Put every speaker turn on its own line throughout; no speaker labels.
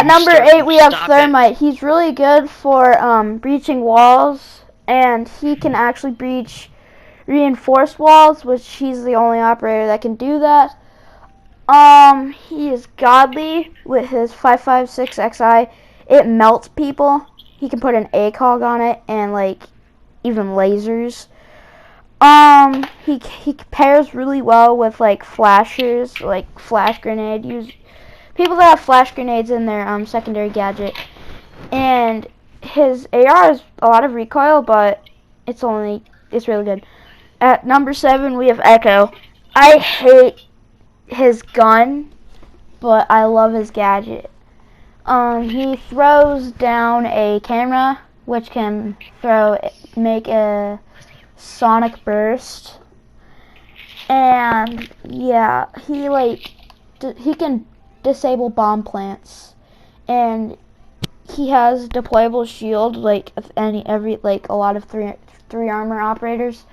At number 8, we have Thermite. He's really good for breaching walls, and he can actually breach reinforced walls, which he's the only operator that can do that. He is godly with his 556 XI. It melts people. He can put an ACOG on it and like even lasers. He pairs really well with like flashers, like flash grenade people that have flash grenades in their secondary gadget. And his AR has a lot of recoil, but it's really good. At number 7, we have Echo. I hate his gun, but I love his gadget. He throws down a camera, which can make a sonic burst, and yeah, he can disable bomb plants, and he has deployable shield like a lot of three armor operators.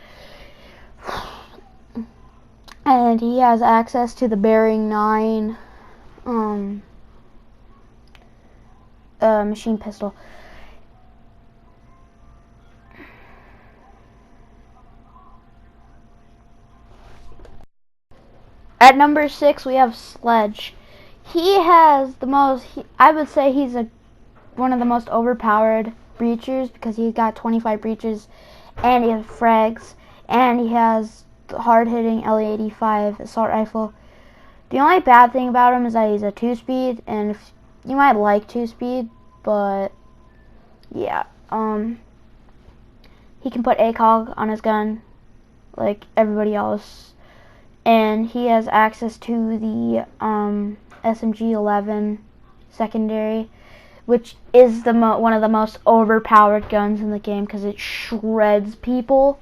And he has access to the bearing 9 machine pistol. At number 6, we have Sledge. He has the most, I would say he's one of the most overpowered breachers, because he's got 25 breaches, and he has frags, and he has the hard-hitting LE85 assault rifle. The only bad thing about him is that he's a 2-speed, and you might like 2-speed, but yeah, he can put ACOG on his gun like everybody else, and he has access to the SMG-11 secondary, which is one of the most overpowered guns in the game because it shreds people.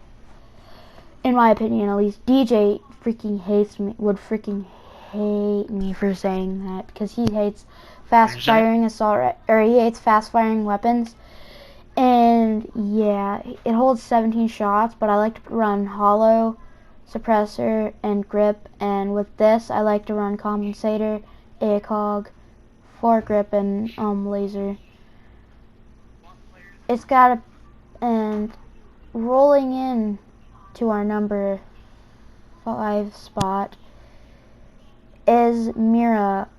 In my opinion, at least. DJ would freaking hate me for saying that, because he hates fast-firing he hates fast-firing weapons. And yeah, it holds 17 shots, but I like to run hollow, suppressor, and grip. And with this, I like to run compensator, ACOG, foregrip, and laser. And rolling in to our number 5 spot is Mira.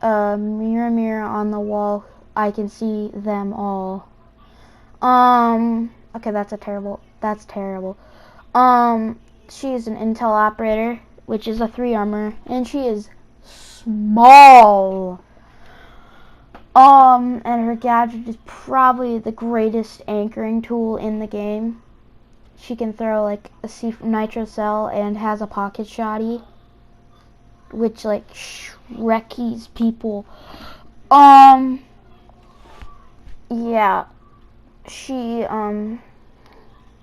Mirror on the wall. I can see them all. Okay, that's terrible. She's an intel operator, which is a 3 armor, and she is small. And her gadget is probably the greatest anchoring tool in the game. She can throw like a nitro cell and has a pocket shotty, which like shrekkies people. Yeah,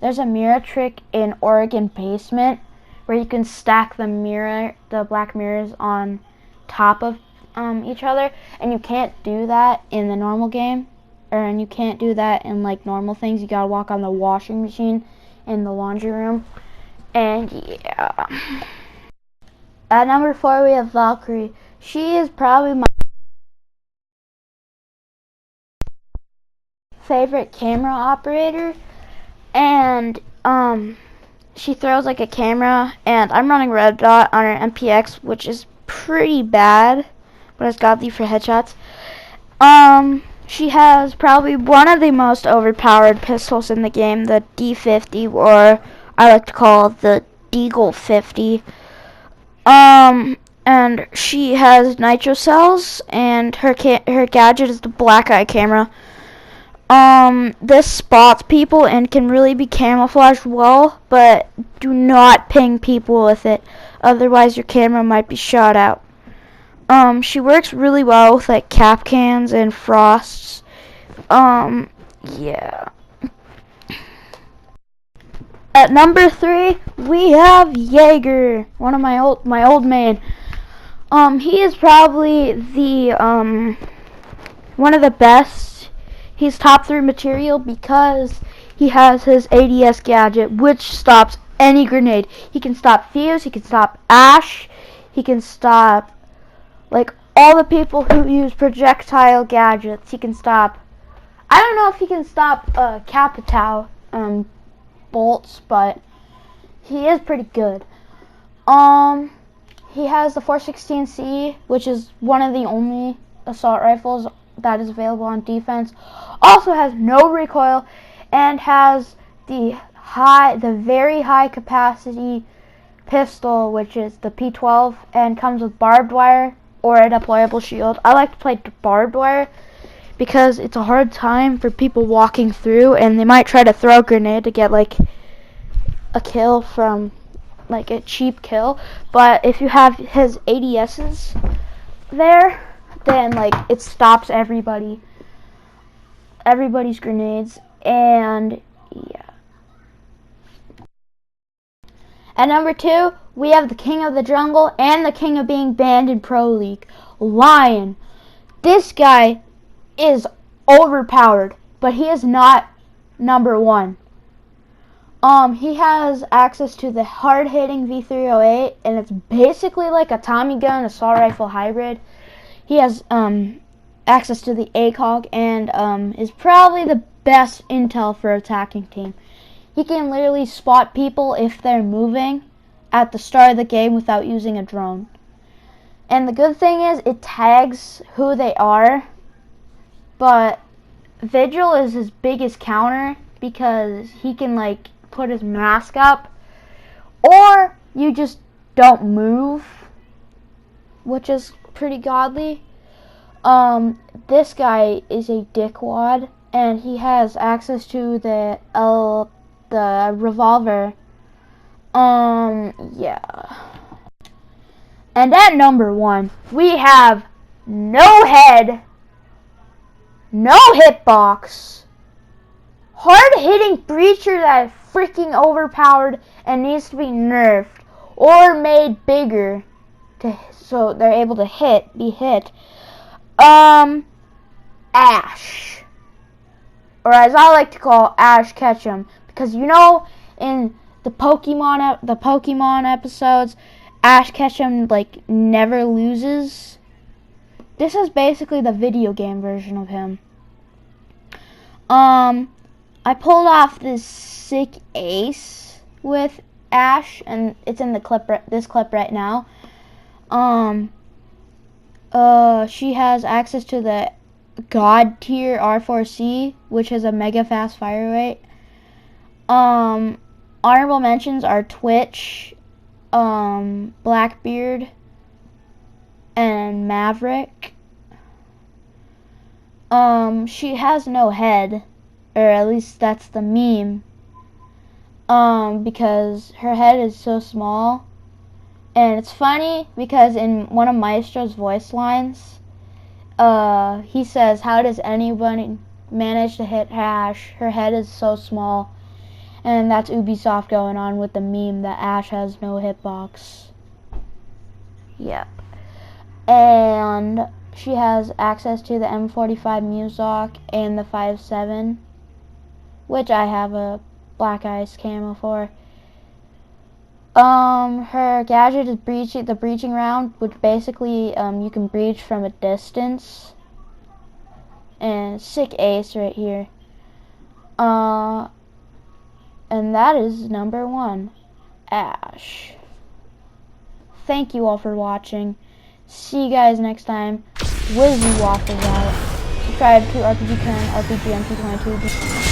there's a Mira trick in Oregon Basement where you can stack the black mirrors on top of each other, and you can't do that in the normal game, and you can't do that in like normal things. You gotta walk on the washing machine in the laundry room. And yeah, at number 4, we have Valkyrie. She is probably my favorite camera operator, and she throws like a camera, and I'm running red dot on her MPX, which is pretty bad, but it's godly for headshots. She has probably one of the most overpowered pistols in the game, the D50, or I like to call the Deagle 50. And she has nitro cells, and her gadget is the black eye camera. This spots people and can really be camouflaged well, but do not ping people with it, otherwise your camera might be shot out. She works really well with like cap cans and frosts. Yeah. At number 3, we have Jaeger, one of my old main. He is probably the one of the best. He's top 3 material because he has his ADS gadget, which stops any grenade. He can stop Fuse, he can stop Ash, he can stop like all the people who use projectile gadgets, he can stop. I don't know if he can stop capital bolts, but he is pretty good. He has the 416C, which is one of the only assault rifles that is available on defense. Also has no recoil and has the very high capacity pistol, which is the P12, and comes with barbed wire or a deployable shield. I like to play barbed wire because it's a hard time for people walking through, and they might try to throw a grenade to get like a kill from like a cheap kill. But if you have his ADSs there, then like it stops everybody's grenades. And yeah. At number 2, we have the king of the jungle and the king of being banned in Pro League, Lion. This guy is overpowered, but he is not number 1. He has access to the hard-hitting V308, and it's basically like a Tommy gun assault rifle hybrid. He has access to the ACOG and is probably the best intel for attacking team. He can literally spot people if they're moving at the start of the game without using a drone. And the good thing is it tags who they are, but Vigil is his biggest counter because he can like put his mask up, or you just don't move, which is pretty godly. This guy is a dickwad, and he has access to the revolver. Yeah. And at number 1, we have no head, no hitbox, hard-hitting breacher that is freaking overpowered and needs to be nerfed or made bigger so they're able to be hit. Ash, or as I like to call Ash Ketchum, because you know in the Pokemon episodes, Ash Ketchum like never loses. This is basically the video game version of him. I pulled off this sick ace with Ash, and it's in this clip right now. She has access to the God tier R4C, which has a mega fast fire rate. Honorable mentions are Twitch, Blackbeard, and Maverick. She has no head, or at least that's the meme, because her head is so small. And it's funny because in one of Maestro's voice lines, he says, "How does anybody manage to hit Ash? Her head is so small." And that's Ubisoft going on with the meme that Ash has no hitbox. Yep. And she has access to the M45 Muzak and the 5.7, which I have a black ice camo for. Her gadget is the breaching round, which basically you can breach from a distance. And sick ace right here. And that is number 1, Ash. Thank you all for watching. See you guys next time. Wizzy Waffles out. Subscribe to RPG Current, RPG MP22.